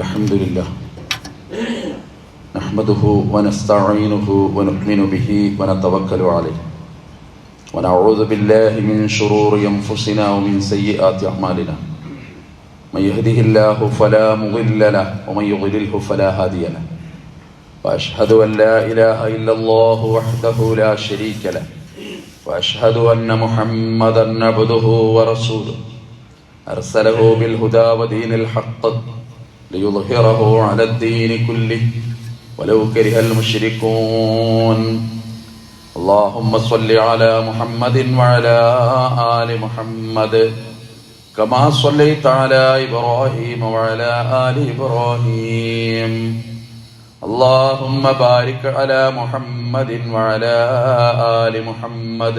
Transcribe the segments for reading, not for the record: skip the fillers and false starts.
الحمد لله نحمده ونستعينه ونؤمن به ونتوكل عليه ونعوذ بالله من شرور أنفسنا ومن سيئات أعمالنا من يهده الله فلا مضل له ومن يضلله فلا هادي له وأشهد أن لا إله إلا الله وحده لا شريك له وأشهد أن محمدا عبده ورسوله أرسله بالهدى ودين الحق ليظهره على الدين كله ولو كره المشركون اللهم صل على محمد وعلى آل محمد كما صليت على إبراهيم وعلى آل إبراهيم اللهم بارك على محمد وعلى آل محمد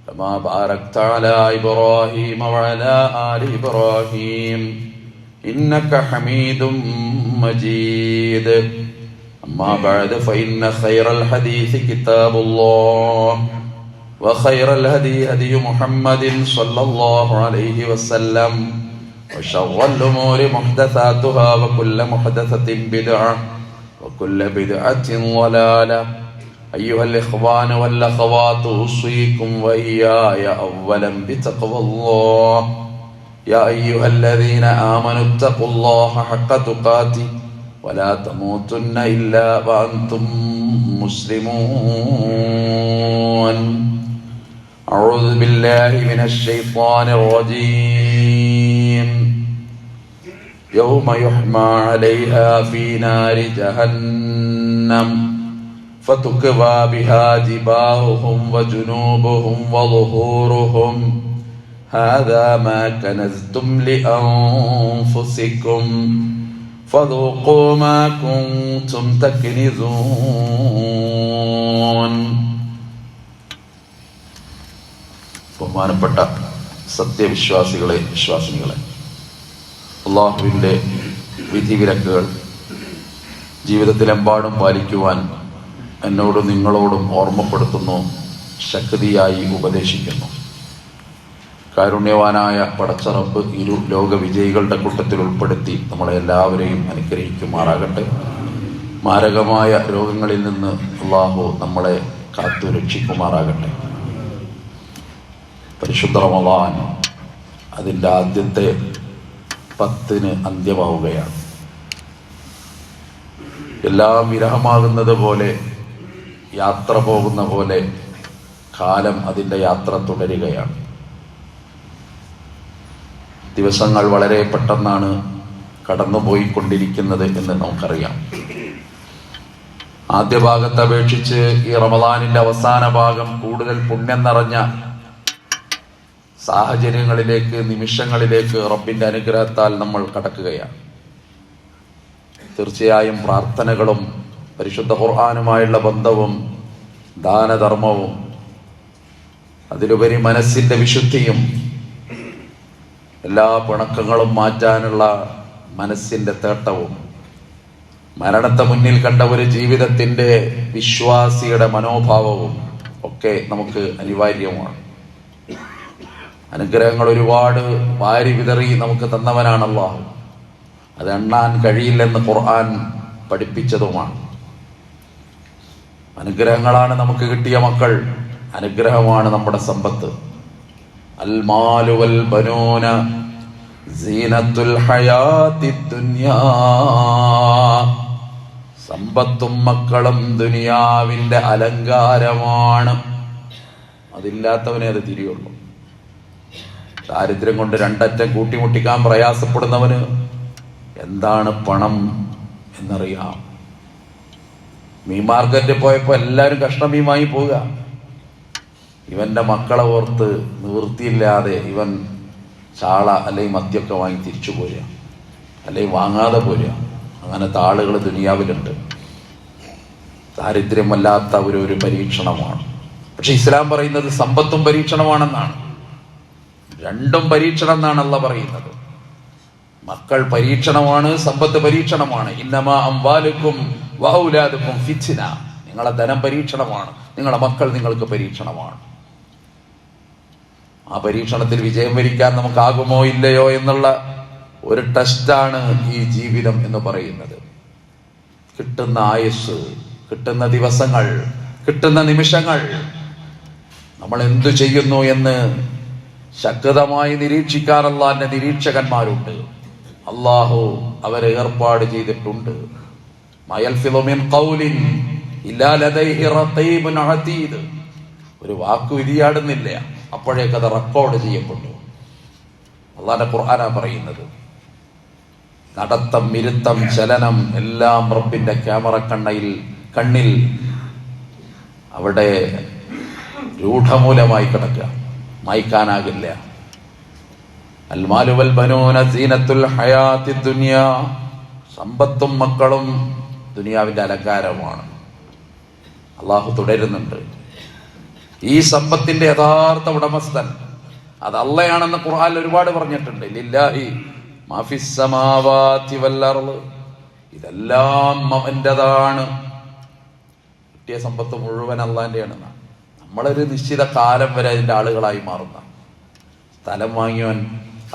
كما باركت على إبراهيم وعلى آل إبراهيم إنك حميد مجيد أما بعد فإن خير الحديث كتاب الله وخير الهدي هدي محمد صلى الله عليه وسلم وشر الأمور محدثاتها وكل محدثة بدعة وكل بدعة ضلالة أيها الإخوان والأخوات أوصيكم وإياي أولا بتقوى الله يا أيها الذين آمنوا اتقوا الله حق تقاته ولا تموتن إلا وأنتم مسلمون أعوذ بالله من الشيطان الرجيم يوم يحمى عليها في نار جهنم فتكوى بها جباههم وجنوبهم وظهورهم هذا ما كنزتم لأنفسكم فذوقوا ما كنتم تكنزون. ബഹുമാനപ്പെട്ട സത്യവിശ്വാസികളെ, വിശ്വാസിനികളെ, അള്ളാഹുവിൻ്റെ വിധിവിലക്കുകൾ ജീവിതത്തിലെമ്പാടും പാലിക്കുവാൻ എന്നോടും നിങ്ങളോടും ഓർമ്മപ്പെടുത്തുന്നു, ശക്തിയായി ഉപദേശിക്കുന്നു. കാരുണ്യവാനായ പടച്ചറപ്പ് ഇരു ലോക വിജയികളുടെ കൂട്ടത്തിൽ ഉൾപ്പെടുത്തി നമ്മളെ എല്ലാവരെയും അനുഗ്രഹിക്കുമാറാകട്ടെ. മാരകമായ രോഗങ്ങളിൽ നിന്ന് അള്ളാഹു നമ്മളെ കാത്തു രക്ഷിക്കുമാറാകട്ടെ. പരിശുദ്ധ റമളാൻ അതിൻ്റെ ആദ്യത്തെ 10 അന്ത്യമാവുകയാണ്. എല്ലാം വിരഹമാകുന്നത് പോലെ, യാത്ര പോകുന്ന പോലെ കാലം അതിൻ്റെ യാത്ര തുടരുകയാണ്. ദിവസങ്ങൾ വളരെ പെട്ടെന്നാണ് കടന്നുപോയിക്കൊണ്ടിരിക്കുന്നത് എന്ന് നമുക്കറിയാം. ആദ്യ ഭാഗത്തെ അപേക്ഷിച്ച് ഈ റമളാനിന്റെ അവസാന ഭാഗം കൂടുതൽ പുണ്യം നിറഞ്ഞ സാഹചര്യങ്ങളിലേക്ക്, നിമിഷങ്ങളിലേക്ക് റബ്ബിന്റെ അനുഗ്രഹത്താൽ നമ്മൾ കടക്കുകയാണ്. തീർച്ചയായും പ്രാർത്ഥനകളും പരിശുദ്ധ ഖുർആനുമായുള്ള ബന്ധവും ദാനധർമ്മവും അതിലുപരി മനസ്സിന്റെ വിശുദ്ധിയും എല്ലാ പിണക്കങ്ങളും മാറ്റാനുള്ള മനസ്സിന്റെ തേട്ടവും മരണത്തെ മുന്നിൽ കണ്ട ഒരു ജീവിതത്തിന്റെ വിശ്വാസിയുടെ മനോഭാവവും ഒക്കെ നമുക്ക് അനിവാര്യമാണ്. അനുഗ്രഹങ്ങൾ ഒരുപാട് വാരി വിതറി നമുക്ക് തന്നവനാണ് അല്ലാഹു. അത് എണ്ണാൻ കഴിയില്ലെന്ന് ഖുർആൻ പഠിപ്പിച്ചതുമാണ്. അനുഗ്രഹങ്ങളാണ് നമുക്ക് കിട്ടിയ മക്കൾ, അനുഗ്രഹമാണ് നമ്മുടെ സമ്പത്ത്. അൽ മാലു വൽ ബനൂന സീനത്തുൽ ഹയാത്തിദ് ദുനിയാ. സമ്പത്തും മക്കളും ദുനിയാവിന്റെ അലങ്കാരമാണ്. അതില്ലാത്തവനെ അത് തിരിയുള്ളൂ. ദാരിദ്ര്യം കൊണ്ട് രണ്ടറ്റം കൂട്ടിമുട്ടിക്കാൻ പ്രയാസപ്പെടുന്നവന് എന്താണ് പണം എന്നറിയാം. മീൻ മാർക്കറ്റിൽ പോയപ്പോ എല്ലാവരും കഷ്ണം മീൻ വാങ്ങി പോവുക. ഇവന്റെ മക്കളെ ഓർത്ത് നിവൃത്തിയില്ലാതെ ഇവൻ ചാള അല്ലെങ്കിൽ മദ്യമൊക്കെ വാങ്ങി തിരിച്ചു പോരുക, അല്ലെങ്കിൽ വാങ്ങാതെ പോരുക. അങ്ങനത്തെ ആളുകൾ ദുനിയാവിലുണ്ട്. ദാരിദ്ര്യമല്ലാത്ത ഒരു പരീക്ഷണമാണ്. പക്ഷെ ഇസ്ലാം പറയുന്നത് സമ്പത്തും പരീക്ഷണമാണെന്നാണ്. രണ്ടും പരീക്ഷണം എന്നാണ് അല്ലാഹ് പറയുന്നത്. മക്കൾ പരീക്ഷണമാണ്, സമ്പത്ത് പരീക്ഷണമാണ്. ഇന്നമാ അംവാലുക്കും വഔലാദുക്കും ഫിത്ന. നിങ്ങളെ ധനം പരീക്ഷണമാണ്, നിങ്ങളുടെ മക്കൾ നിങ്ങൾക്ക് പരീക്ഷണമാണ്. ആ പരീക്ഷണത്തിൽ വിജയം വരിക്കാൻ നമുക്കാകുമോ ഇല്ലയോ എന്നുള്ള ഒരു ടെസ്റ്റാണ് ഈ ജീവിതം എന്ന് പറയുന്നത്. കിട്ടുന്ന ആയുസ്, കിട്ടുന്ന ദിവസങ്ങൾ, കിട്ടുന്ന നിമിഷങ്ങൾ നമ്മൾ എന്തു ചെയ്യുന്നു എന്ന് ശക്തമായി നിരീക്ഷിക്കാൻ അല്ലാഹുവിന്റെ നിരീക്ഷകന്മാരുണ്ട്. അള്ളാഹു അവരെ ഏർപ്പാട് ചെയ്തിട്ടുണ്ട്. ഒരു വാക്ക് വിധിയാടുന്നില്ല, അപ്പോഴേക്കത് റെക്കോർഡ് ചെയ്യപ്പെട്ടു. അള്ളാഹുവിന്റെ ഖുർആനാ പറയുന്നത്. നടത്തം, ഇരുത്തം, ചലനം എല്ലാം റബ്ബിന്റെ ക്യാമറ കണ്ണിൽ അവിടെ രൂഢമൂലമായി കിടക്കുക, മായ്ക്കാനാകില്ല. അൽമാലു വൽ ബനൂന സീനത്തുൽ ഹയാത്തി ദുനിയ, സമ്പത്തും മക്കളും ദുനിയാവിന്റെ അലങ്കാരമാണ്. അള്ളാഹു തുടരുന്നുണ്ട്. ഈ സമ്പത്തിന്റെ യഥാർത്ഥ ഉടമസ്ഥൻ അത് അള്ളയാണെന്ന് ഖുർആനിൽ ഒരുപാട് പറഞ്ഞിട്ടുണ്ട്. ലില്ലാഹി മാഫിസ് സമാവാതി വൽ അർള്, ഇതെല്ലാം അവന്റേതാണ്. കിട്ടിയ സമ്പത്ത് മുഴുവൻ അള്ളാന്റെയാണെന്നാണ്. നമ്മളൊരു നിശ്ചിത കാലം വരെ അതിന്റെ ആളുകളായി മാറുന്ന. സ്ഥലം വാങ്ങിയവൻ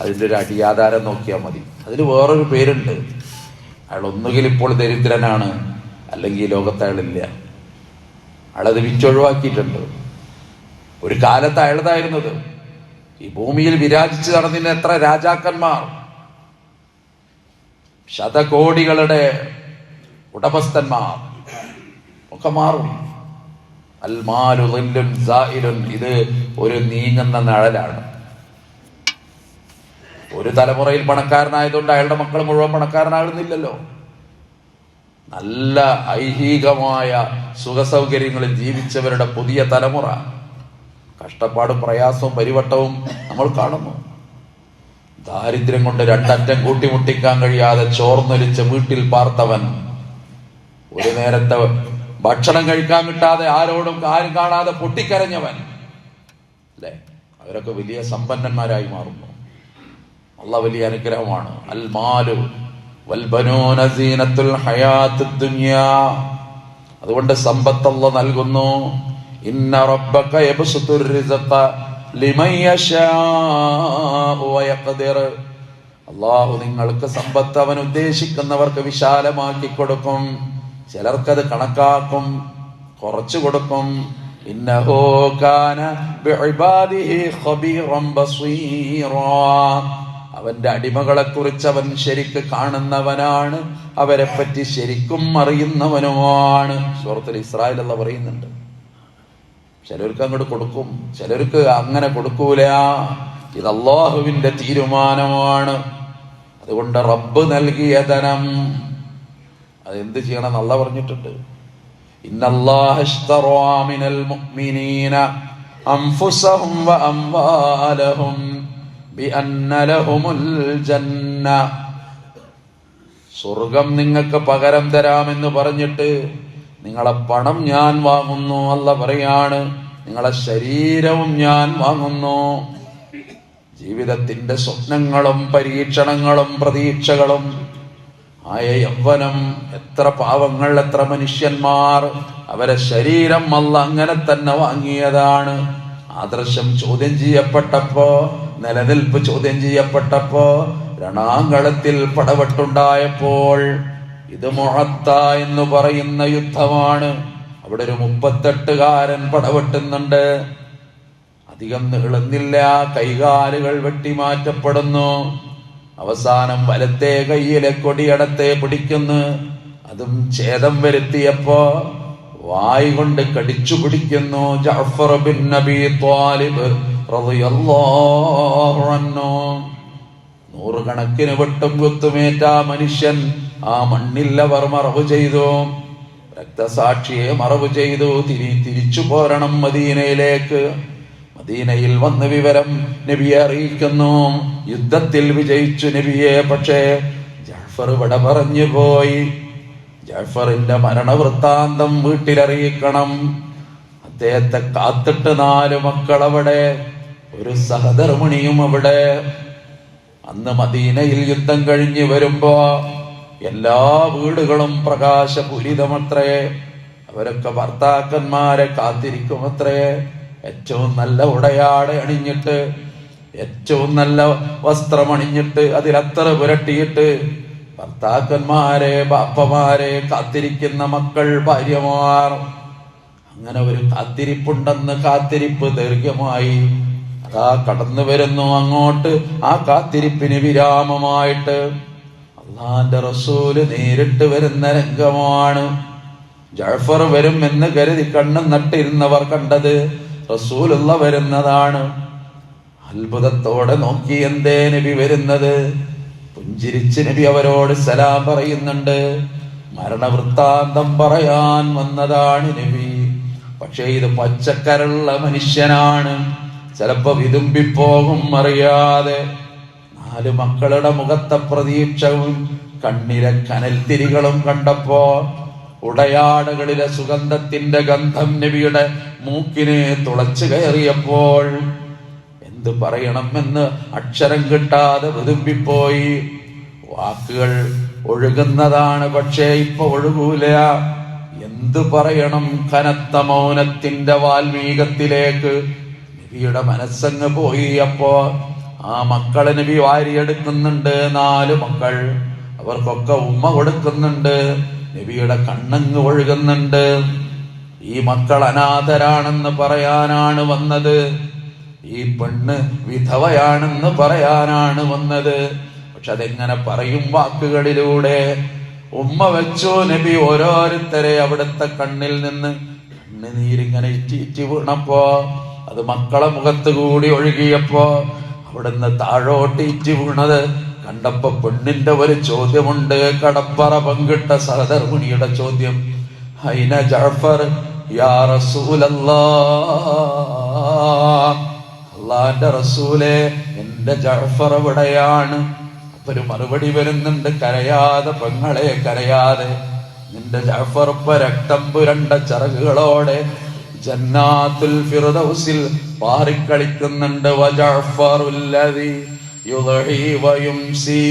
അതിൻ്റെ ഒരു അടിയാധാരം നോക്കിയാൽ മതി. അതിന് വേറൊരു പേരുണ്ട്. അയാൾ ഒന്നുകിൽ ഇപ്പോൾ ദരിദ്രനാണ്, അല്ലെങ്കിൽ ലോകത്ത് അയാളില്ല. അയാളത് വിറ്റൊഴിവാക്കിയിട്ടുണ്ട്. ഒരു കാലത്ത് അയാളതായിരുന്നത്. ഈ ഭൂമിയിൽ വിരാജിച്ച് നടന്നിരുന്ന എത്ര രാജാക്കന്മാർ, ശതകോടികളുടെ ഉടമസ്ഥന്മാർ ഒക്കെ മാറും. അൽമാലു ളില്ലുൻ സായിലുൻ, ഇത് ഒരു നീങ്ങുന്ന നിഴലാണ്. ഒരു തലമുറയിൽ പണക്കാരനായതുകൊണ്ട് അയാളുടെ മക്കൾ മുഴുവൻ പണക്കാരനാകുന്നില്ലല്ലോ. നല്ല ഐഹികമായ സുഖസൗകര്യങ്ങളിൽ ജീവിച്ചവരുടെ പുതിയ തലമുറ കഷ്ടപ്പാടും പ്രയാസവും പരിവട്ടവും നമ്മൾ കാണുന്നു. ദാരിദ്ര്യം കൊണ്ട് രണ്ടറ്റം കൂട്ടിമുട്ടിക്കാൻ കഴിയാതെ ചോർന്നൊലിച്ച് വീട്ടിൽ പാർത്തവൻ, ഒരു നേരത്തെ ഭക്ഷണം കഴിക്കാൻ കിട്ടാതെ ആരും കാണാതെ പൊട്ടിക്കരഞ്ഞവൻ, അല്ലെ? അവരൊക്കെ വലിയ സമ്പന്നന്മാരായി മാറുന്നു. അല്ലാഹ് വലിയ അനുഗ്രഹമാണ്. അൽ മാലു വൽ ബനൂന സീനത്തുൽ ഹയാത്തുദ് ദുനിയ. അതുകൊണ്ട് സമ്പത്ത് അല്ലാഹ് നൽകുന്നു. ഇന്ന റബ്ബക യബ്സുത്തുർ റിസ്ഖ ലിമൻ യശാഉ വയഖ്ദിർ. അല്ലാഹു നിങ്ങൾക്ക് സമ്പത്ത് അവൻ ഉദ്ദേശിക്കുന്നവർക്ക് വിശാലമാക്കി കൊടുക്കും. ചിലർക്കത് കണക്കാക്കും, കുറച്ചു കൊടുക്കും. ഇന്നഹു കാന ബിഇബാദിഹി ഖബീറൻ ബസീറാ. അവന്റെ അടിമകളെ കുറിച്ച് അവൻ ശരിക്ക് കാണുന്നവനാണ്, അവരെ പറ്റി ശരിക്കും അറിയുന്നവനുമാണ്. സൂറത്തുൽ ഇസ്രായിൽ അല്ലാഹ് പറയുന്നുണ്ട്. ചിലർക്ക് അങ്ങോട്ട് കൊടുക്കും, ചിലർക്ക് അങ്ങനെ കൊടുക്കൂല. ഇത് അല്ലാഹുവിന്റെ തീരുമാനമാണ്. അതുകൊണ്ട് റബ്ബ് നൽകിയ ധനം അതെന്ത് ചെയ്യണം അല്ലാഹ് പറഞ്ഞിട്ടുണ്ട്. ഇന്നല്ലാഹ ഇശ്തറാ മിനൽ മുഅ്മിനീന അൻഫുസഹും വഅംവാലഹും ബിഅന്ന ലഹുമുൽ ജന്ന. സ്വർഗം നിങ്ങൾക്ക് പകരം തരാമെന്ന് പറഞ്ഞിട്ട് നിങ്ങളെ പണം ഞാൻ വാങ്ങുന്നു. അല്ലാഹ് പറയാണ്, നിങ്ങളെ ശരീരവും ഞാൻ വാങ്ങുന്നു. ജീവിതത്തിന്റെ സ്വപ്നങ്ങളും പരീക്ഷണങ്ങളും പ്രതീക്ഷകളും ആയ യൗവനം, എത്ര പാവങ്ങൾ, എത്ര മനുഷ്യന്മാർ, അവരെ ശരീരം അല്ലാഹ് അങ്ങനെ തന്നെ വാങ്ങിയതാണ്. ആദർശം ചോദ്യം ചെയ്യപ്പെട്ടപ്പോ, നിലനിൽപ്പ് ചോദ്യം ചെയ്യപ്പെട്ടപ്പോ, രണാങ്കളത്തിൽ പടവെട്ടുണ്ടായപ്പോൾ, ഇത് മുഅത്ത എന്ന് പറയുന്ന യുദ്ധമാണ്. അവിടെ ഒരു 38കാരൻ പടവെട്ടുന്നുണ്ട്. അധികം നീളുന്നില്ല. കൈകാലുകൾ വെട്ടിമാറ്റപ്പെടുന്നു. അവസാനം വലത്തെ കൈയിലെ കൊടിയടത്തെ പിടിക്കുന്നു. അതും ഛേദം വരുത്തിയപ്പോ വായ് കൊണ്ട് കടിച്ചു പിടിക്കുന്നു. ജഅഫർ ബിൻ നബി ത്വാലിബ് റളിയല്ലാഹു അൻഹു. 100 കണക്കിന് വെട്ടും കുത്തുമേറ്റ മനുഷ്യൻ ആ മണ്ണിൽ അവർ മറവ് ചെയ്തു. രക്തസാക്ഷിയെ മറവ് ചെയ്തു. തിരിച്ചു പോരണം മദീനയിലേക്ക്. മദീനയിൽ വന്ന് വിവരം നബിയെ അറിയിക്കുന്നു. യുദ്ധത്തിൽ വിജയിച്ചു നബിയെ. പക്ഷേ ജഅഫർ ഇവിടെ പറഞ്ഞു പോയി. ജഅഫറിന്റെ മരണവൃത്താന്തം വീട്ടിലറിയിക്കണം. അദ്ദേഹത്തെ കാത്തിട്ട് 4 മക്കൾ അവിടെ, ഒരു സഹധർമ്മിണിയും അവിടെ. അന്ന് മദീനയിൽ യുദ്ധം കഴിഞ്ഞ് വരുമ്പോ എല്ലാ വീടുകളും പ്രകാശപൂരിതമത്രേ. അവരൊക്കെ ഭർത്താക്കന്മാരെ കാത്തിരിക്കുമത്രേ. ഏറ്റവും നല്ല ഉടയാട അണിഞ്ഞിട്ട് ഏറ്റവും നല്ല വസ്ത്രമണിഞ്ഞിട്ട് അതിലത്തറ പുരട്ടിയിട്ട് ഭർത്താക്കന്മാരെ ബാപ്പമാരെ കാത്തിരിക്കുന്ന മക്കൾ ഭാര്യമാർ, അങ്ങനെ ഒരു കാത്തിരിപ്പുണ്ടെന്ന്. കാത്തിരിപ്പ് ദീർഘമായി അതാ കടന്നു വരുന്നു അങ്ങോട്ട്. ആ കാത്തിരിപ്പിന് വിരാമമായിട്ട് അള്ളാന്റെ റസൂല് നേരിട്ട് വരുന്ന രംഗമാണ്. ജഅഫർ വരും എന്ന് കരുതി കണ്ണും നട്ടിരുന്നവർ കണ്ടത് റസൂലുള്ള വരുന്നതാണ്. അത്ഭുതത്തോടെ നോക്കി, എന്തേ നബി വരുന്നത്? പുഞ്ചിരിച്ച് നബി അവരോട് സലാം പറയുന്നുണ്ട്. മരണവൃത്താന്തം പറയാൻ വന്നതാണ് നബി. പക്ഷേ ഇത് പച്ചക്കരുള്ള മനുഷ്യനാണ്, ചിലപ്പോ വിതുമ്പിപ്പോകും അറിയാതെ. 4 മക്കളുടെ മുഖത്തെ പ്രതീക്ഷവും കണ്ണിലെ കനൽത്തിരികളും കണ്ടപ്പോ ഉടയാടകളിലെ സുഗന്ധത്തിന്റെ ഗന്ധം നബിയുടെ മൂക്കിനെ തുളച്ചു കയറിയപ്പോൾ എന്ത് പറയണമെന്ന് അക്ഷരം കിട്ടാതെ വിതുമ്പിപ്പോയി. വാക്കുകൾ ഒഴുകുന്നതാണ്, പക്ഷേ ഇപ്പൊ ഒഴുകൂല. എന്ത് പറയണം? കനത്ത മൗനത്തിന്റെ വാൽമീകത്തിലേക്ക് നബിയുടെ മനസ്സങ്ങ് പോയി. അപ്പോ ആ മക്കളെ നബി വാരിയെടുക്കുന്നുണ്ട്. 4 മക്കൾ, അവർക്കൊക്കെ ഉമ്മ കൊടുക്കുന്നുണ്ട്. നബിയുടെ കണ്ണങ്ങ് ഒഴുകുന്നുണ്ട്. ഈ മക്കൾ അനാഥരാണെന്ന് പറയാനാണ് വന്നത്, ഈ പെണ്ണ് വിധവയാണെന്ന് പറയാനാണ് വന്നത്. പക്ഷെ അതെങ്ങനെ പറയും? വാക്കുകളിലൂടെ. ഉമ്മ വെച്ചു നബി ഓരോരുത്തരെ അവിടുത്തെ കണ്ണിൽ നിന്ന് കണ്ണുനീരിങ്ങനെ ഇറ്റിറ്റ് വീണപ്പോ അത് മക്കളെ മുഖത്ത് കൂടി ഒഴുകിയപ്പോ അവിടുന്ന് താഴോട്ട് ഇറ്റി വീണത് കണ്ടപ്പോ പെണ്ണിന്റെ ഒരു ചോദ്യമുണ്ട്. കടപ്പറ പങ്കിട്ട സഹധർമ്മിണിയുടെ ചോദ്യം, ഹൈന ജഅഫർ യാ റസൂലല്ലാഹ്, അല്ലാഹുവിന്റെ റസൂലേ എന്റെ ജഅഫർ എവിടെയാണ്? അപ്പൊ ഒരു മറുപടി വരുന്നുണ്ട്, കരയാതെ പെങ്ങളെ കരയാതെ, നിന്റെ ജഅഫർ ഇപ്പ രക്തം പുരണ്ട ചിറകുകളോടെ ജന്നാത്തുൽ ഫിർദൗസിൽ പാറിക്കളിക്കുന്നുണ്ട്. വജഅഫറുല്ലദി യുദ്ഹി വയുംസി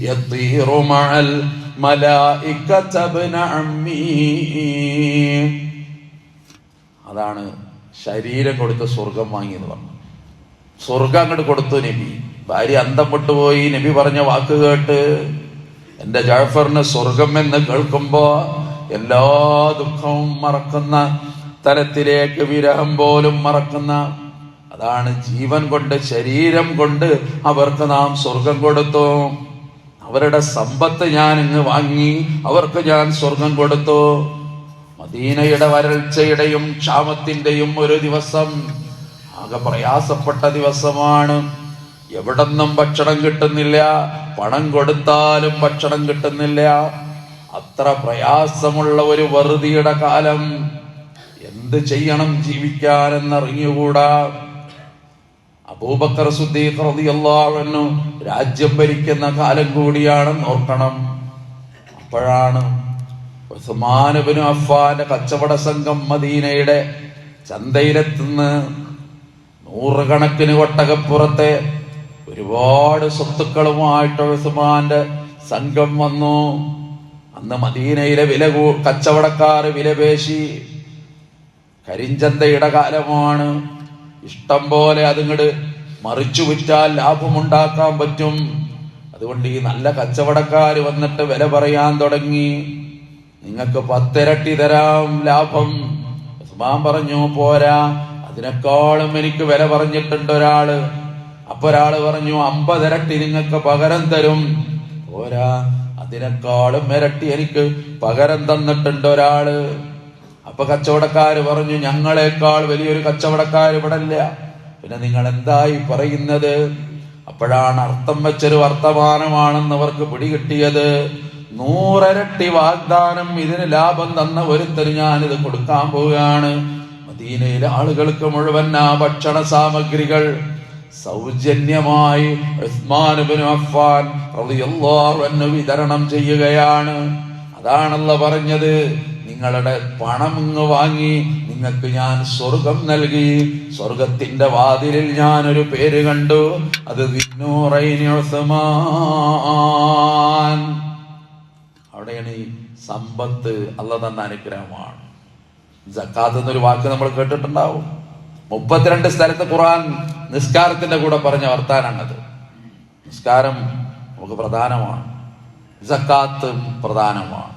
യതീറു മഅൽ മലായികത ഇബ്ന അമ്മി. അതാണ് ശരീരം കൊടുത്ത് സ്വർഗം വാങ്ങിയെന്ന് പറഞ്ഞു. സ്വർഗം അങ്ങോട്ട് കൊടുത്തു നബി. ഭാര്യ അന്തം വിട്ടുപോയി. നബി പറഞ്ഞ വാക്ക് കേട്ട് എന്റെ ജഅഫറിന് സ്വർഗം എന്ന് കേൾക്കുമ്പോ എല്ലാ ദുഃഖവും മറക്കുന്ന തലത്തിലേക്ക്, വിരഹം പോലും മറക്കുന്ന, അതാണ് ജീവൻ കൊണ്ട് ശരീരം കൊണ്ട് അവർക്ക് നാം സ്വർഗം കൊടുത്തു. അവരുടെ സമ്പത്ത് ഞാൻ ഇങ്ങ് വാങ്ങി, അവർക്ക് ഞാൻ സ്വർഗം കൊടുത്തു. മദീനയുടെ വരൾച്ചയുടെയും ക്ഷാമത്തിന്റെയും ഒരു ദിവസം, ആകെ പ്രയാസപ്പെട്ട ദിവസമാണ്. എവിടെന്നും ഭക്ഷണം കിട്ടുന്നില്ല, പണം കൊടുത്താലും ഭക്ഷണം കിട്ടുന്നില്ല. അത്ര പ്രയാസമുള്ള ഒരു വറുതിയുടെ കാലം. എന്ത് ചെയ്യണം ജീവിക്കാനെന്നറിഞ്ഞുകൂടാ. അബൂബക്കർ സിദ്ദീഖ് റളിയല്ലാഹു അൻഹു രാജ്യം ഭരിക്കുന്ന കാലം കൂടിയാണെന്ന് ഓർക്കണം. അപ്പോഴാണ് ഉസ്മാൻ ഇബ്നു അഫ്ഫാന്റെ കച്ചവട സംഘം മദീനയുടെ ചന്തയിലെത്തുന്ന 100 കണക്കിന് ഒട്ടകപ്പുറത്തെ ഒരുപാട് സ്വത്തുക്കളുമായിട്ട് ഉസ്മാന്റെ സംഘം വന്നു. അന്ന് മദീനയിലെ കച്ചവടക്കാർ വിലപേശി. കരിഞ്ചന്തയുടെ കാലമാണ്. ഇഷ്ടം പോലെ അതിങ്ങട് മറിച്ചു വിറ്റാൽ ലാഭമുണ്ടാക്കാൻ പറ്റും. അതുകൊണ്ട് ഈ നല്ല കച്ചവടക്കാർ വന്നിട്ട് വില പറയാൻ തുടങ്ങി. നിങ്ങൾക്ക് 10 ഇരട്ടി തരാം ലാഭം. ഉസ്മാൻ പറഞ്ഞു പോരാ, അതിനേക്കാളും എനിക്ക് വില പറഞ്ഞിട്ടുണ്ട് ഒരാള്. അപ്പൊ ഒരാള് പറഞ്ഞു 50 ഇരട്ടി നിങ്ങൾക്ക് പകരം തരും. പോരാ, അതിനേക്കാളും ഇരട്ടി എനിക്ക് പകരം തന്നിട്ടുണ്ട് ഒരാള്. അപ്പൊ കച്ചവടക്കാര് പറഞ്ഞു ഞങ്ങളെക്കാൾ വലിയൊരു കച്ചവടക്കാർ ഇവിടെ ഇല്ല, പിന്നെ നിങ്ങൾ എന്തായി പറയുന്നത്? അപ്പോഴാണ് അർത്ഥം വെച്ചൊരു വർത്തമാനമാണെന്ന് അവർക്ക് പിടികിട്ടിയത്. 100 ഇരട്ടി വാഗ്ദാനം, ഇതിന് ലാഭം തന്ന ഒരുത്തന് ഞാനിത് കൊടുക്കാൻ പോവുകയാണ്. മദീനയിലെ ആളുകൾക്ക് മുഴുവൻ ആ ഭക്ഷണ സാമഗ്രികൾ സൗജന്യമായി ഉസ്മാൻ ഇബ്നു അഫ്ഫാൻ റളിയല്ലാഹു അൻഹു വിതരണം ചെയ്യുകയാണ്. അതാണല്ലോ പറഞ്ഞത്, നിങ്ങളുടെ പണം ഇങ്ങ് വാങ്ങി നിങ്ങൾക്ക് ഞാൻ സ്വർഗം നൽകി. സ്വർഗത്തിന്റെ വാതിലിൽ ഞാൻ ഒരു പേര് കണ്ടു, അത് ദിന്നൂറൈനി ഉസ്മാൻ. അവിടെയാണ് ഈ സമ്പത്ത് അല്ലാഹ് തന്ന അനുഗ്രഹമാണ്. സക്കാത്ത് എന്നൊരു വാക്ക് നമ്മൾ കേട്ടിട്ടുണ്ടാവും. 32 സ്ഥലത്ത് ഖുർആൻ നിസ്കാരത്തിന്റെ കൂടെ പറഞ്ഞ വർത്താനാണത്. നിസ്കാരം നമുക്ക് പ്രധാനമാണ്, സക്കാത്ത് പ്രധാനമാണ്.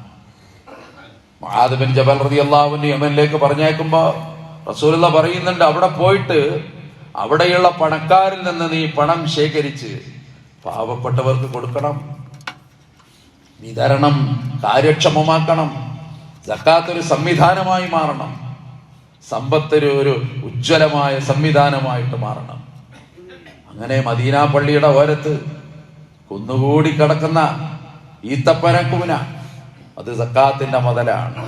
മുആദ് ബിൻ ജബൽ റളിയല്ലാഹു അൻഹു യമനിലേക്ക് പറഞ്ഞേക്കുമ്പോ റസൂലുള്ളാഹി പറയുന്നുണ്ട്, അവിടെ പോയിട്ട് അവിടെയുള്ള പണക്കാരിൽ നിന്ന് നീ പണം ശേഖരിച്ച് പാവപ്പെട്ടവർക്ക് കൊടുക്കണം, വിതരണം കാര്യക്ഷമമാക്കണം, സക്കാത്ത് ഒരു സംവിധാനമായി മാറണം, സമ്പത്തൊരു ഉജ്ജ്വലമായ സംവിധാനമായിട്ട് മാറണം. അങ്ങനെ മദീന പള്ളിയുടെ ഓരത്ത് കുന്നുകൂടി കിടക്കുന്ന ഈത്തപ്പനക്കൂന, അത് സക്കാത്തിന്റെ മുതലാണ്.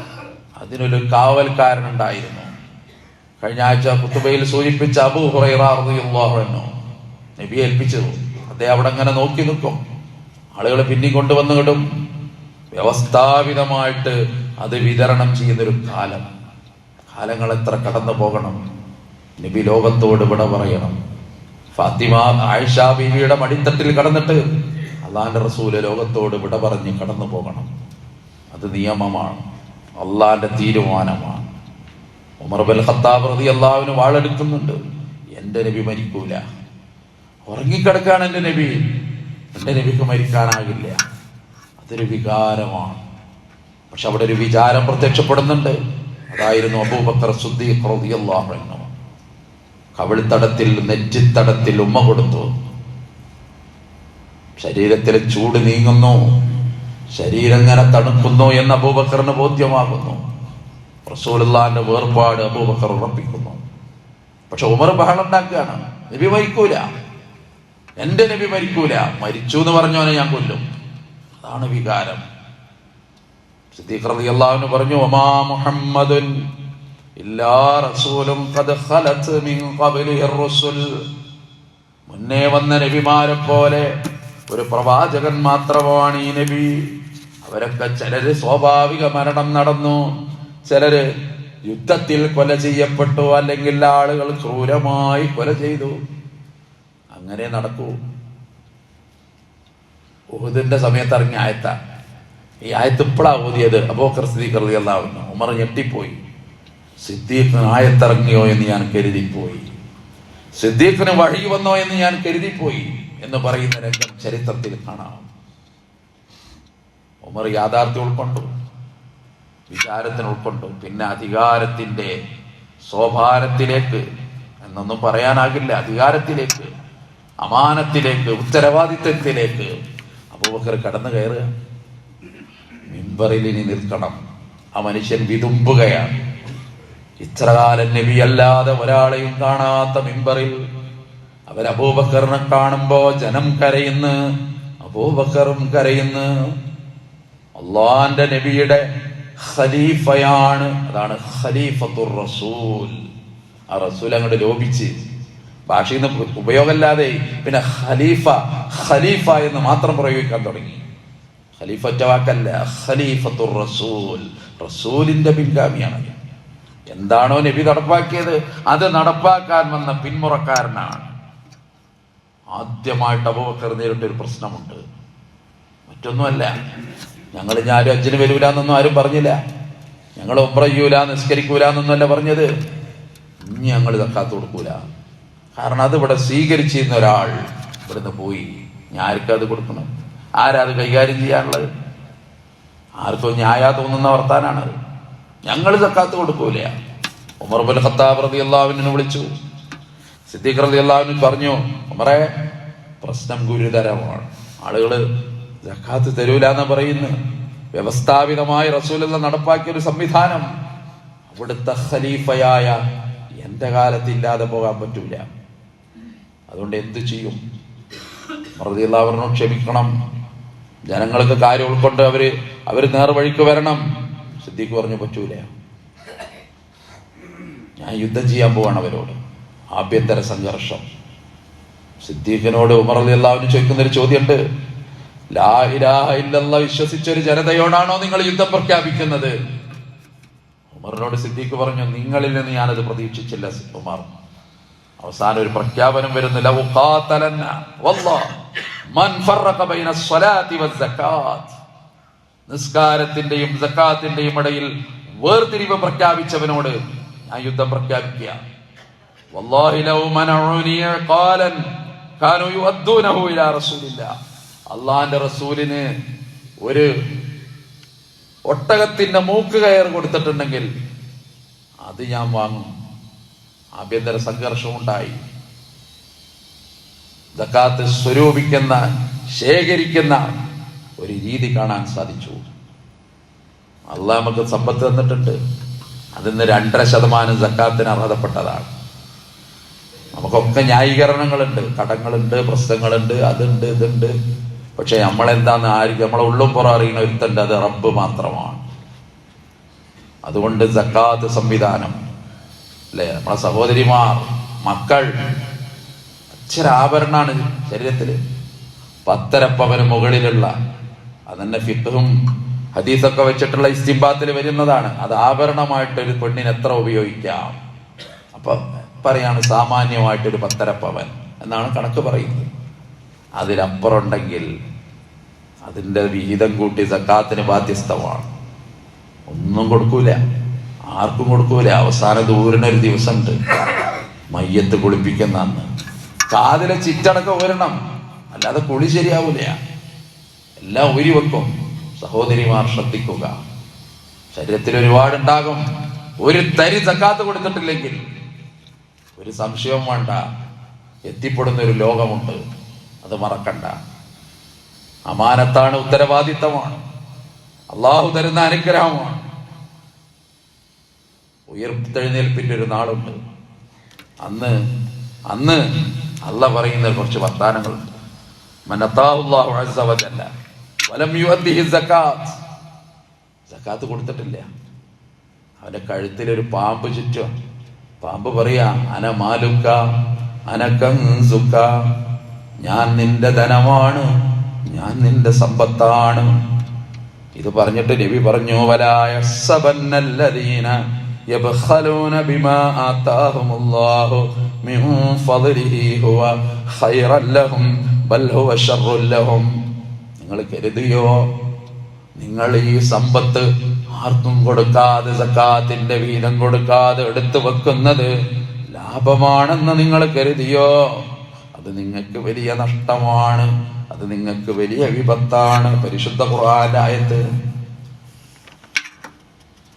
അതിനൊരു കാവൽക്കാരനുണ്ടായിരുന്നു. കഴിഞ്ഞ ആഴ്ച ഖുതുബയിൽ സൂചിപ്പിച്ച അബൂ ഹുറൈറ റളിയല്ലാഹു അൻഹു നബി ഏൽപ്പിച്ചു. അദ്ദേഹം അവിടെ അങ്ങനെ നോക്കി നിൽക്കും, ആളുകൾ പിന്നി കൊണ്ടുവന്നു കിടും. വ്യവസ്ഥാപിതമായിട്ട് അത് വിതരണം ചെയ്യുന്നൊരു കാലങ്ങൾ എത്ര കടന്നു പോകണം. നബി ലോകത്തോട് വിട പറയണം. ഫാത്തിമ ആയിഷ ബീവിയുടെ മടിത്തട്ടിൽ കടന്നിട്ട് അള്ളാന്റെ റസൂല് ലോകത്തോട് വിട പറഞ്ഞ് കടന്നു പോകണം. അത് നിയമമാണ്, അള്ളാന്റെ തീരുമാനമാണ്. ഉമർ ബിൻ ഖത്താബ് റളിയല്ലാഹു അൻഹു വാളെടുക്കുന്നുണ്ട്. എന്റെ നബി മരിക്കൂല, ഉറങ്ങിക്കിടക്കാണ് എന്റെ നബിക്ക് മരിക്കാനാകില്ല. അതൊരു വികാരമാണ്. പക്ഷെ അവിടെ ഒരു വിചാരം പ്രത്യക്ഷപ്പെടുന്നുണ്ട്. അതായിരുന്നു അബൂബക്കർ സിദ്ദീഖ് റളിയല്ലാഹു അൻഹു. കവിൾത്തടത്തിൽ നെറ്റിത്തടത്തിൽ ഉമ്മ കൊടുത്തു. ശരീരത്തിലെ ചൂട് നീങ്ങുന്നു, ശരീരം ഇങ്ങനെ തണുക്കുന്നു എന്ന് അബൂബക്കറിന് ബോധ്യമാകുന്നു. റസൂലുള്ളാഹിന്റെ വേർപാട് അബൂബക്കർ ഉറപ്പിക്കുന്നു. പക്ഷെ ഉമർ ബഹളം ഉണ്ടാക്കുകയാണ്, നബി മരിക്കൂല, എന്റെ നബി മരിക്കൂല, മരിച്ചു എന്ന് പറഞ്ഞവനെ ഞാൻ കൊല്ലും. അതാണ് വികാരം. സിദ്ദീഖ് റളിയല്ലാഹു അൻഹു പറഞ്ഞു, വമാ മുഹമ്മദുൻ ഇല്ലാ റസൂലും ഖദ് ഖലത് മിൻ ഖബ്ലിഹി റുസുൽ. മുന്നേ വന്ന നബിമാരെ പോലെ ഒരു പ്രവാചകൻ മാത്രമാണ് ഈ നബി. അവരൊക്കെ ചിലര് സ്വാഭാവിക മരണം നടന്നു, ചിലര് യുദ്ധത്തിൽ കൊല ചെയ്യപ്പെട്ടു, അല്ലെങ്കിൽ ആളുകൾ ക്രൂരമായി കൊല ചെയ്തു. അങ്ങനെ നടക്കൂ. ഉഹുദിന്റെ സമയത്ത് ഇറങ്ങിയ ആയത്താ ഈ ആയത്ത്. ഇപ്പോഴാ ഓതിയത് അബൂബക്കർ സിദ്ദീഖ് റളിയല്ലാഹു അൻഹു. ഉമർ ഞെട്ടിപ്പോയി. സിദ്ദീഖിന് ആയത്തിറങ്ങിയോ എന്ന് ഞാൻ കരുതിപ്പോയി, സിദ്ദീഖിന് വഴി വന്നോ എന്ന് ഞാൻ കരുതിപ്പോയി എന്ന് പറയുന്ന രംഗം ചരിത്രത്തിൽ കാണാം. ഉമർ യാഥാർത്ഥ്യം ഉൾക്കൊണ്ടു, വിചാരത്തിന് ഉൾക്കൊണ്ടു. പിന്നെ അധികാരത്തിന്റെ സോപാനത്തിലേക്ക് എന്നൊന്നും പറയാനാകില്ല, അധികാരത്തിലേക്ക്, അമാനത്തിലേക്ക്, ഉത്തരവാദിത്വത്തിലേക്ക് അബൂബക്കർ കടന്നു കയറുക. മിമ്പറിൽ ഇനി നിൽക്കണം. ആ മനുഷ്യൻ വിതുമ്പുകയാണ്. ഇത്രകാലം നബി അല്ലാതെ ഒരാളെയും കാണാത്ത മിമ്പറിൽ അവർ അബൂബക്കറിനെ കാണുമ്പോ ജനം കരയുന്നു, അബൂബക്കറും കരയുന്നു. അള്ളാന്റെ നബിയുടെ ഖലീഫയാണ്, അതാണ് ഖലീഫത്തുർ റസൂൽ. ആ റസൂൽ അങ്ങോട്ട് ലോപിച്ച് ഭാഷയിൽ നിന്ന് ഉപയോഗമല്ലാതെ പിന്നെ ഖലീഫ എന്ന് മാത്രം പ്രയോഗിക്കാൻ തുടങ്ങി. ഖലീഫ ഒറ്റ വാക്കല്ല, ഖലീഫത്തുർ റസൂൽ, റസൂലിന്റെ പിൻഗാമിയാണ്. എന്താണോ നബി നടപ്പാക്കിയത് അത് നടപ്പാക്കാൻ വന്ന പിന്മുറക്കാരനാണ്. ആദ്യമായിട്ട് അബൂബക്കർ നേരിട്ടൊരു പ്രശ്നമുണ്ട്. മറ്റൊന്നുമല്ല, ഞങ്ങൾ ആരും ഹജ്ജിന് വരൂല എന്നൊന്നും ആരും പറഞ്ഞില്ല, ഞങ്ങൾ ഉംറ ചെയ്യൂല, നിസ്കരിക്കൂല എന്നൊന്നുമല്ല പറഞ്ഞത്. ഇനി ഞങ്ങൾ സക്കാത്ത് കൊടുക്കൂല. കാരണം അത് ഇവിടെ സ്വീകരിച്ചിരുന്ന ഒരാൾ ഇവിടുന്ന് പോയി. ഞാൻ ആർക്കും അത് കൊടുക്കണം? ആരാ അത് കൈകാര്യം ചെയ്യാനുള്ളത്? ആർക്കും ന്യായ തോന്നുന്ന വർത്താനാണ്. ഞങ്ങൾ സക്കാത്ത് കൊടുക്കൂല. ഉമർ ബിൻ ഖത്താബ് റളിയല്ലാഹു അൻഹു വിളിച്ചു. സിദ്ദീഖ് റളിയല്ലാഹു അൻഹു പറഞ്ഞു, ഉമറേ, പ്രശ്നം ഗുരുതരമാണ്. ആളുകള് സക്കാത്ത് തരൂല എന്ന് പറയുന്നു. വ്യവസ്ഥാപിതമായി റസൂലുള്ളാഹി നടപ്പാക്കിയ ഒരു സംവിധാനം അവിടുത്തെ ഖലീഫയായ എന്റെ കാലത്ത് ഇല്ലാതെ പോകാൻ പറ്റൂല. അതുകൊണ്ട് എന്ത് ചെയ്യും? റളിയല്ലാഹു അൻഹു ക്ഷമിക്കണം, ജനങ്ങൾക്ക് കാര്യം ഉൾക്കൊണ്ട് അവര് നേർവഴിക്ക് വരണം. സിദ്ദീഖ് പറഞ്ഞു, പറ്റൂല, ഞാൻ യുദ്ധം ചെയ്യാൻ പോവാണ് അവരോട്. ആഭ്യന്തര സംഘർഷം. സിദ്ദീഖിനോട് ഉമർ റളിയല്ലാഹു അൻഹു ചോദിക്കുന്നൊരു ചോദ്യമുണ്ട്. ലാ ഇലാഹ ഇല്ലല്ലാഹ് വിശ്വസിച്ചൊരു ജനതയോടാണോ നിങ്ങൾ യുദ്ധം പ്രഖ്യാപിക്കുന്നത്? ഉമറിനോട് സിദ്ദീഖ് പറഞ്ഞു, നിങ്ങളിൽ നിന്ന് ഞാനത് പ്രതീക്ഷിച്ചില്ല ഉമർ. അവസാനം ഒരു പ്രഖ്യാപനം വരുന്നു, ലൗ ഖാതലന വല്ലാഹ് മൻ ഫറഖ ബൈന സ്വലാത്തി വസ്സകാത്ത്. നിസ്കാരത്തിന്റെയും സക്കാത്തിന്റെയും ഇടയിൽ വേർതിരിവ് പ്രഖ്യാപിച്ചവനോട് ഞാൻ യുദ്ധം പ്രഖ്യാപിക്കുക. വല്ലാഹി ലൗ മനഉനി ഖാലൻ കാനൂ യുഅദ്ദൂനഹു ഇലാ റസൂലില്ലാഹ്. അള്ളാഹിന്റെ റസൂലിന് ഒരു ഒട്ടകത്തിന്റെ മൂക്ക് കയർ കൊടുത്തിട്ടുണ്ടെങ്കിൽ അത് ഞാൻ വാങ്ങും. ആഭ്യന്തര സംഘർഷം ഉണ്ടായി. സക്കാത്ത് സ്വരൂപിക്കുന്ന, ശേഖരിക്കുന്ന ഒരു രീതി കാണാൻ സാധിച്ചു. അള്ളാഹ് നമുക്ക് സമ്പത്ത് തന്നിട്ടുണ്ട്. അതിന്ന് 2.5% സക്കാത്തിന് അർഹതപ്പെട്ടതാണ്. നമുക്കൊക്കെ ന്യായീകരണങ്ങളുണ്ട്, കടങ്ങളുണ്ട്, പ്രശ്നങ്ങളുണ്ട്, അതുണ്ട്, ഇതുണ്ട്. പക്ഷെ നമ്മളെന്താന്ന് ആർക്കും നമ്മളെ ഉള്ളും പുറം അറിയുന്ന ഒരുത്തണ്ട്, അത് റബ്ബ് മാത്രമാണ്. അതുകൊണ്ട് സക്കാത്ത് സംവിധാനം അല്ലെ, നമ്മളെ സഹോദരിമാർ, മക്കൾ അക്ഷരാഭരണാണ് ശരീരത്തില്. 10.5 പവന് മുകളിലുള്ള, അതന്നെ ഫിഖ്ഹും ഹദീസൊക്കെ വെച്ചിട്ടുള്ള ഇസ്തിംബാത്തിൽ വരുന്നതാണ്. അത് ആഭരണമായിട്ടൊരു പെണ്ണിന് എത്ര ഉപയോഗിക്കാം? അപ്പൊ പറയാണ് സാമാന്യമായിട്ടൊരു 10.5 പവൻ എന്നാണ് കണക്ക് പറയുന്നത്. അതിലപ്പുറം ഉണ്ടെങ്കിൽ അതിന്റെ വിഹിതം കൂട്ടി സക്കാത്തിന് ബാധ്യസ്ഥമാണ്. ഒന്നും കൊടുക്കൂല, ആർക്കും കൊടുക്കൂല. അവസാന ദൂരിനൊരു ദിവസമുണ്ട്, മയ്യത്ത് കുളിപ്പിക്കുന്ന അന്ന് കാതിലെ ചിറ്റടക്കം ഊരണം, അല്ലാതെ കുളി ശരിയാവൂല. എല്ലാം ഊരി വെക്കും. സഹോദരിമാർ ശ്രദ്ധിക്കുക. ശരീരത്തിൽ ഒരുപാടുണ്ടാകും. ഒരു തരി സക്കാത്ത് കൊടുത്തിട്ടില്ലെങ്കിൽ ഒരു സംശയവും വേണ്ട, എത്തിപ്പെടുന്ന ഒരു ലോകമുണ്ട്. അത് മറക്കണ്ട. അമാനത്താണ്, ഉത്തരവാദിത്തമാണ്, അള്ളാഹു തരുന്ന അനുഗ്രഹമാണ്. ഉയർത്തെഴുന്നേൽപ്പിന്റെ ഒരു നാളുണ്ട്. അന്ന് അള്ള പറയുന്ന കുറച്ച് വർത്താനങ്ങളുണ്ട്. മനത്താഹുല്ലാഹു അസ്സ വജല്ല വലം യുഅദ്ദിഹി സക്കാത്ത്. സക്കാത്ത് കൊടുത്തിട്ടില്ല, അവന്റെ കഴുത്തിലൊരു പാമ്പ് ചുറ്റും. പാമ്പ് പറയാ, അന മാലുക്ക അന കൻസുക്ക, ഞാൻ നിന്റെ ധനമാണ്, ഞാൻ നിന്റെ സമ്പത്താണ്. ഇത് പറഞ്ഞിട്ട് നബി പറഞ്ഞു, വലാ യഹ്സബന്നല്ലദീന യബ്ഖലൂന ബിമാ ആതാഹുമുല്ലാഹു മിൻ ഫളിഹി ഹുവ ഖൈറൻ ലഹും ബൽ ഹുവ ശർറുൻ ലഹും. നിങ്ങൾ കരുതിയോ നിങ്ങൾ ഈ സമ്പത്ത് ആർക്കും കൊടുക്കാതെ, സക്കാത്തിന്റെ വീതം കൊടുക്കാതെ എടുത്തു വെക്കുന്നത് ലാഭമാണെന്ന് നിങ്ങൾ കരുതിയോ? അത് നിങ്ങൾക്ക് വലിയ നഷ്ടമാണ്, അത് നിങ്ങൾക്ക് വലിയ വിപത്താണ്. പരിശുദ്ധ ഖുർആന്റെ ആയത്ത്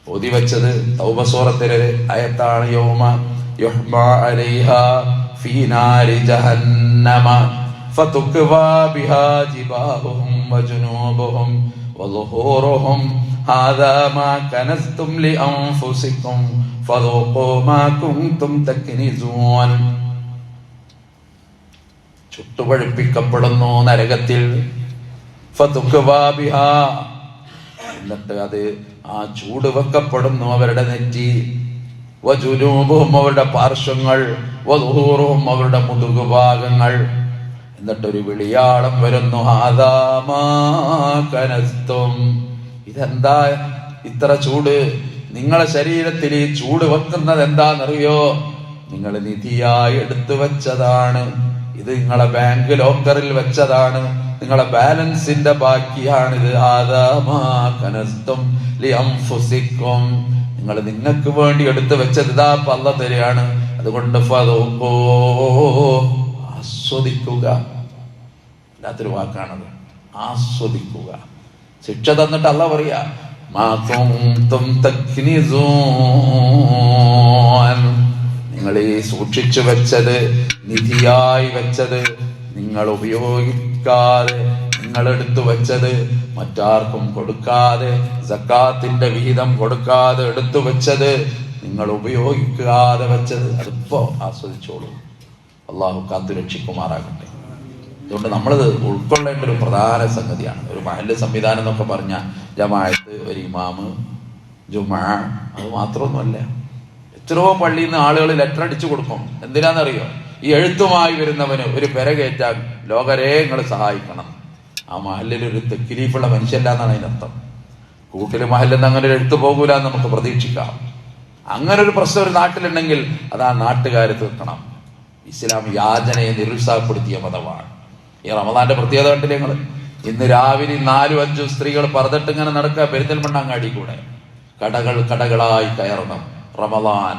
ഓതി വെച്ചത് തൗബ സൂറത്തിലെ ആയത്താണ്. യൗമ യുഹ്മാ അലൈഹാ ഫീ നാരി ജഹന്നമ ഫതുക്വാ ബിഹാ ജിബാഹുഹും വജുനൂബുഹും വളുഹൂറുഹും ഹാദാ മാ കനസ്തും ലിഅൻഫുസികും ഫദൂഖൂ മാ കുൻതും തക്നിസൂൻ. ചുട്ടുപഴുപ്പിക്കപ്പെടുന്നു നരകത്തിൽ. ഫതുക്വാ ബിഹാ, എന്നിട്ട് അത് ആ ചൂട് വെക്കപ്പെടുന്നു അവരുടെ നെറ്റി. വജുനൂബുഹും, അവരുടെ പാർശ്വങ്ങൾ. വളുഹൂറുഹും, അവരുടെ മുതുകുഭാഗങ്ങൾ. എന്നിട്ടൊരു വിളിയാളം വരുന്നു, ഹാദാ മാ കനസ്തും. ഇതെന്താ ഇത്ര ചൂട്? നിങ്ങളെ ശരീരത്തിൽ ഈ ചൂട് വെക്കുന്നത് എന്താണെന്നറിയോ? നിങ്ങൾ നിധിയായി എടുത്തു വെച്ചതാണ്. ഇത് നിങ്ങളെ ബാങ്ക് ലോക്കറിൽ വെച്ചതാണ്, നിങ്ങളെ ബാലൻസിന്റെ ബാക്കിയാണിത്. ഹാദാ മാ കനസ്തും ലിഅൻഫുസികും, നിങ്ങൾ നിങ്ങൾക്ക് വേണ്ടി എടുത്തു വെച്ചത് ഇതാ അല്ല തരികയാണ്. അതുകൊണ്ട് ഫദൂഖൂ, ആസ്വദിക്കുക. അല്ലാത്തൊരു വാക്കാണത്, ആസ്വദിക്കുക. ശിക്ഷ തന്നിട്ട് അല്ല പറയാ, മാ കുൻതും തക്നിസൂൻ, നിങ്ങൾ ഈ സൂക്ഷിച്ചു വെച്ചത്, നിധിയായി വെച്ചത്, നിങ്ങൾ ഉപയോഗിക്കാതെ, നിങ്ങൾ എടുത്തു വെച്ചത്, മറ്റാർക്കും കൊടുക്കാതെ, സക്കാത്തിന്റെ വിഹിതം കൊടുക്കാതെ എടുത്തു വെച്ചത്, നിങ്ങൾ ഉപയോഗിക്കാതെ വെച്ചത്, അതിപ്പോ ആസ്വദിച്ചോളൂ. അള്ളാഹു കാത്തു രക്ഷിക്കുമാറാകട്ടെ. അതുകൊണ്ട് നമ്മളത് ഉൾക്കൊള്ളേണ്ട ഒരു പ്രധാന സംഗതിയാണ്. ഒരു മഹല്ല് സംവിധാനം എന്നൊക്കെ പറഞ്ഞ ജമാഅത്ത്, ഒരു ഇമാമ്, ജുമുഅ, അത് മാത്രമൊന്നുമല്ല. എത്രയോ പള്ളിയിൽ നിന്ന് ആളുകൾ ലെറ്റർ അടിച്ചു കൊടുക്കും. എന്തിനാണെന്നറിയോ? ഈ എഴുത്തുമായി വരുന്നവന് ഒരു പെര കയറ്റാൻ ലോകരെ നിങ്ങൾ സഹായിക്കണം. ആ മഹല്ലിൽ ഒരു തെക്കിലീഫുള്ള മനുഷ്യല്ല എന്നാണ് അതിനർത്ഥം. കൂട്ടില് മഹല്ലിൽ നിന്ന് അങ്ങനെ ഒരു എഴുത്ത് പോകൂല എന്ന് നമുക്ക് പ്രതീക്ഷിക്കാം. അങ്ങനെ ഒരു പ്രശ്നം ഒരു നാട്ടിലുണ്ടെങ്കിൽ അത് ആ നാട്ടുകാർ തീർക്കണം. ഇസ്ലാം യാചനയെ നിരുത്സാഹപ്പെടുത്തിയ മതമാണ്. ഈ റമദാന്റെ പ്രത്യേകത കണ്ടില്ലേ നിങ്ങൾ? ഇന്ന് രാവിലെ 4-5 സ്ത്രീകൾ പറതിട്ട് ഇങ്ങനെ നടക്കുക പെരിന്തൽമണ്ണ അങ്ങാടി കൂടെ. കടകളായി കയറണം. റമദാൻ.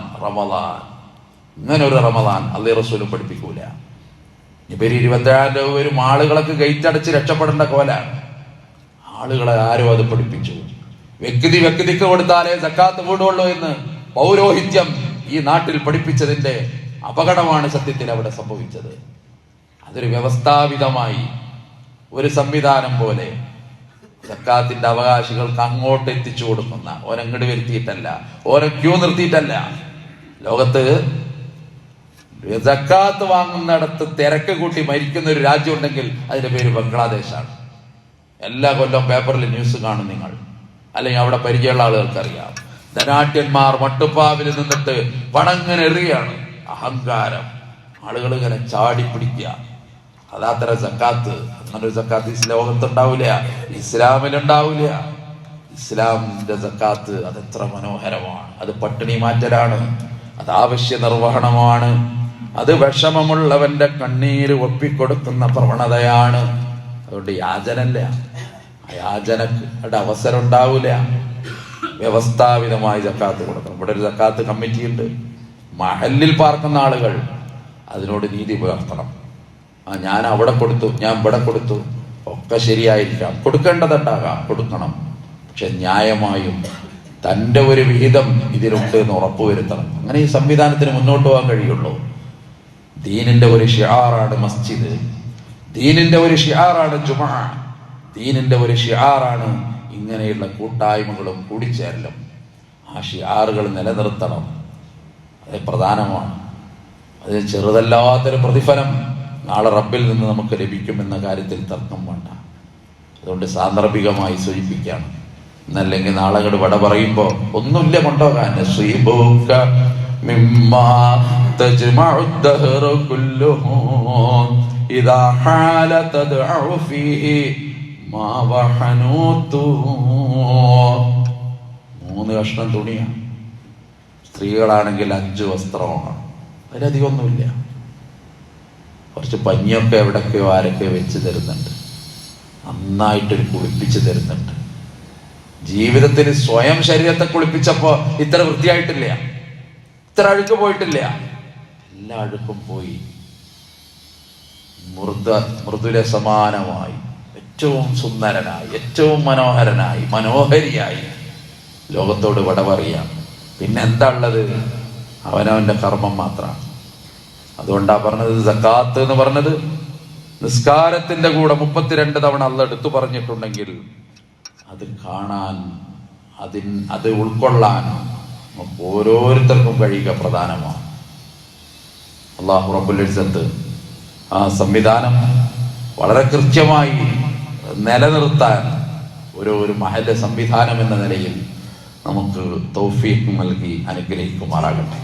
ഇങ്ങനെ ഒരു റമദാൻ അള്ളാഹു റസൂലും പഠിപ്പിക്കൂല. ഇപ്പൊ 27 രൂപ ആളുകളൊക്കെ ഗേറ്റ് അടച്ച് രക്ഷപ്പെടേണ്ട കോലാണ്. ആളുകളെ ആരോ അത് പഠിപ്പിച്ചു. വ്യക്തിക്ക് കൊടുത്താലേ സക്കാത്ത് വീടുള്ളൂ എന്ന് പൗരോഹിത്യം ഈ നാട്ടിൽ പഠിപ്പിച്ചതിന്റെ അപകടമാണ് സത്യത്തിൽ അവിടെ സംഭവിച്ചത്. അതൊരു വ്യവസ്ഥാപിതമായി ഒരു സംവിധാനം പോലെ സക്കാത്തിന്റെ അവകാശികൾക്ക് അങ്ങോട്ട് എത്തിച്ചു കൊടുക്കുന്ന, ഓരങ്ങട് വരുത്തിയിട്ടല്ല, ഓരോ ക്യൂ നിർത്തിയിട്ടല്ല. ലോകത്ത് സക്കാത്ത് വാങ്ങുന്നിടത്ത് തിരക്ക് കൂട്ടി മരിക്കുന്ന ഒരു രാജ്യം ഉണ്ടെങ്കിൽ അതിന്റെ പേര് ബംഗ്ലാദേശാണ്. എല്ലാ കൊല്ലം പേപ്പറിൽ ന്യൂസ് കാണും നിങ്ങൾ, അല്ലെങ്കിൽ അവിടെ പരിചയമുള്ള ആളുകൾക്കറിയാം. ധനാട്യന്മാർ മട്ടുപ്പാവിൽ നിന്നിട്ട് പണങ്ങനെ എറിയാണ്. അഹങ്കാരം, ആളുകൾ ഇങ്ങനെ ചാടി പിടിക്കുക. അതാത്ര സക്കാത്ത്. അങ്ങനൊരു സക്കാത്ത് ഈ ലോകത്തുണ്ടാവില്ല, ഇസ്ലാമിലുണ്ടാവില്ല. ഇസ്ലാമിന്റെ സക്കാത്ത് അതെത്ര മനോഹരമാണ്. അത് പട്ടിണി മാറ്റലാണ്, അത് ആവശ്യ നിർവഹണമാണ്, അത് വിഷമമുള്ളവന്റെ കണ്ണീര് ഒപ്പിക്കൊടുക്കുന്ന പ്രവണതയാണ്. അതുകൊണ്ട് യാചനല്ല, യാചനയുടെ അവസരം ഉണ്ടാവില്ല. വ്യവസ്ഥാപിതമായി സക്കാത്ത് കൊടുക്കണം. ഇവിടെ ഒരു സക്കാത്ത് കമ്മിറ്റി ഉണ്ട്. മഹല്ലിൽ പാർക്കുന്ന ആളുകൾ അതിനോട് നീതി പുലർത്തണം. ഞാൻ അവിടെ കൊടുത്തു, ഞാൻ ഇവിടെ കൊടുത്തു, ഒക്കെ ശരിയായിരിക്കാം, കൊടുക്കേണ്ടതുണ്ടാകാം, കൊടുക്കണം. പക്ഷെ ന്യായമായും തൻ്റെ ഒരു വിഹിതം ഇതിലുണ്ട് എന്ന് ഉറപ്പുവരുത്തണം. അങ്ങനെ ഈ സംവിധാനത്തിന് മുന്നോട്ട് പോകാൻ കഴിയുള്ളൂ. ദീനിന്റെ ഒരു ഷിആറാണ് മസ്ജിദ്, ദീനിന്റെ ഒരു ഷിആറാണ് ജുമുഅ, ദീനിന്റെ ഒരു ഷിആറാണ് ഇങ്ങനെയുള്ള കൂട്ടായ്മകളും കൂടിച്ചേരലും. ആ ഷിആറുകൾ നിലനിർത്തണം. അത് പ്രധാനമാണ്. അത് ചെറുതല്ലാത്തൊരു പ്രതിഫലം നാളെ റബ്ബിൽ നിന്ന് നമുക്ക് ലഭിക്കുമെന്ന കാര്യത്തിൽ തർക്കം വേണ്ട. അതുകൊണ്ട് സാന്ദർഭികമായി സൂചിപ്പിക്കുകയാണ്. എന്നല്ലെങ്കിൽ നാളെ അങ്ങോട്ട് വട പറയുമ്പോ ഒന്നുമില്ല കൊണ്ടുപോകാൻ. മൂന്ന് കഷ്ണം തുണിയാണ്. സ്ത്രീകളാണെങ്കിൽ 5 വസ്ത്രമാണ്. അതിലധികം ഒന്നുമില്ല. കുറച്ച് പഞ്ഞിയൊക്കെ എവിടൊക്കെയോ ആരൊക്കെയോ വെച്ച് തരുന്നുണ്ട്. നന്നായിട്ടൊരു കുളിപ്പിച്ച് തരുന്നുണ്ട്. ജീവിതത്തിൽ സ്വയം ശരീരത്തെ കുളിപ്പിച്ചപ്പോ ഇത്ര വൃത്തിയായിട്ടില്ല, ഇത്ര അഴുക്ക് പോയിട്ടില്ല. എല്ലാ അഴുക്കും പോയി മൃദുല സമാനമായി ഏറ്റവും സുന്ദരനായി, ഏറ്റവും മനോഹരനായി, മനോഹരിയായി ലോകത്തോട് വിട പറയാം. പിന്നെ എന്താ ഉള്ളത്? അവനവന്റെ കർമ്മം മാത്രമാണ്. അതുകൊണ്ടാ പറഞ്ഞത് സക്കാത്ത് എന്ന് പറഞ്ഞത്. നിസ്കാരത്തിന്റെ കൂടെ 32 തവണ അള്ളാഹ് എടുത്തു പറഞ്ഞിട്ടുണ്ടെങ്കിൽ അത് കാണാൻ, അത് ഉൾക്കൊള്ളാൻ നമുക്ക് ഓരോരുത്തർക്കും കഴിയുക പ്രധാനമാണ്. അല്ലാഹു റബ്ബുൽ ഇസ്സത്ത് ആ സംവിധാനം വളരെ കൃത്യമായി നിലനിർത്താൻ ഒരു മഹല്ല് സംവിധാനം എന്ന നിലയിൽ നമുക്ക് തൗഫീഖ് നൽകി അനുഗ്രഹിക്കുമാറാകട്ടെ.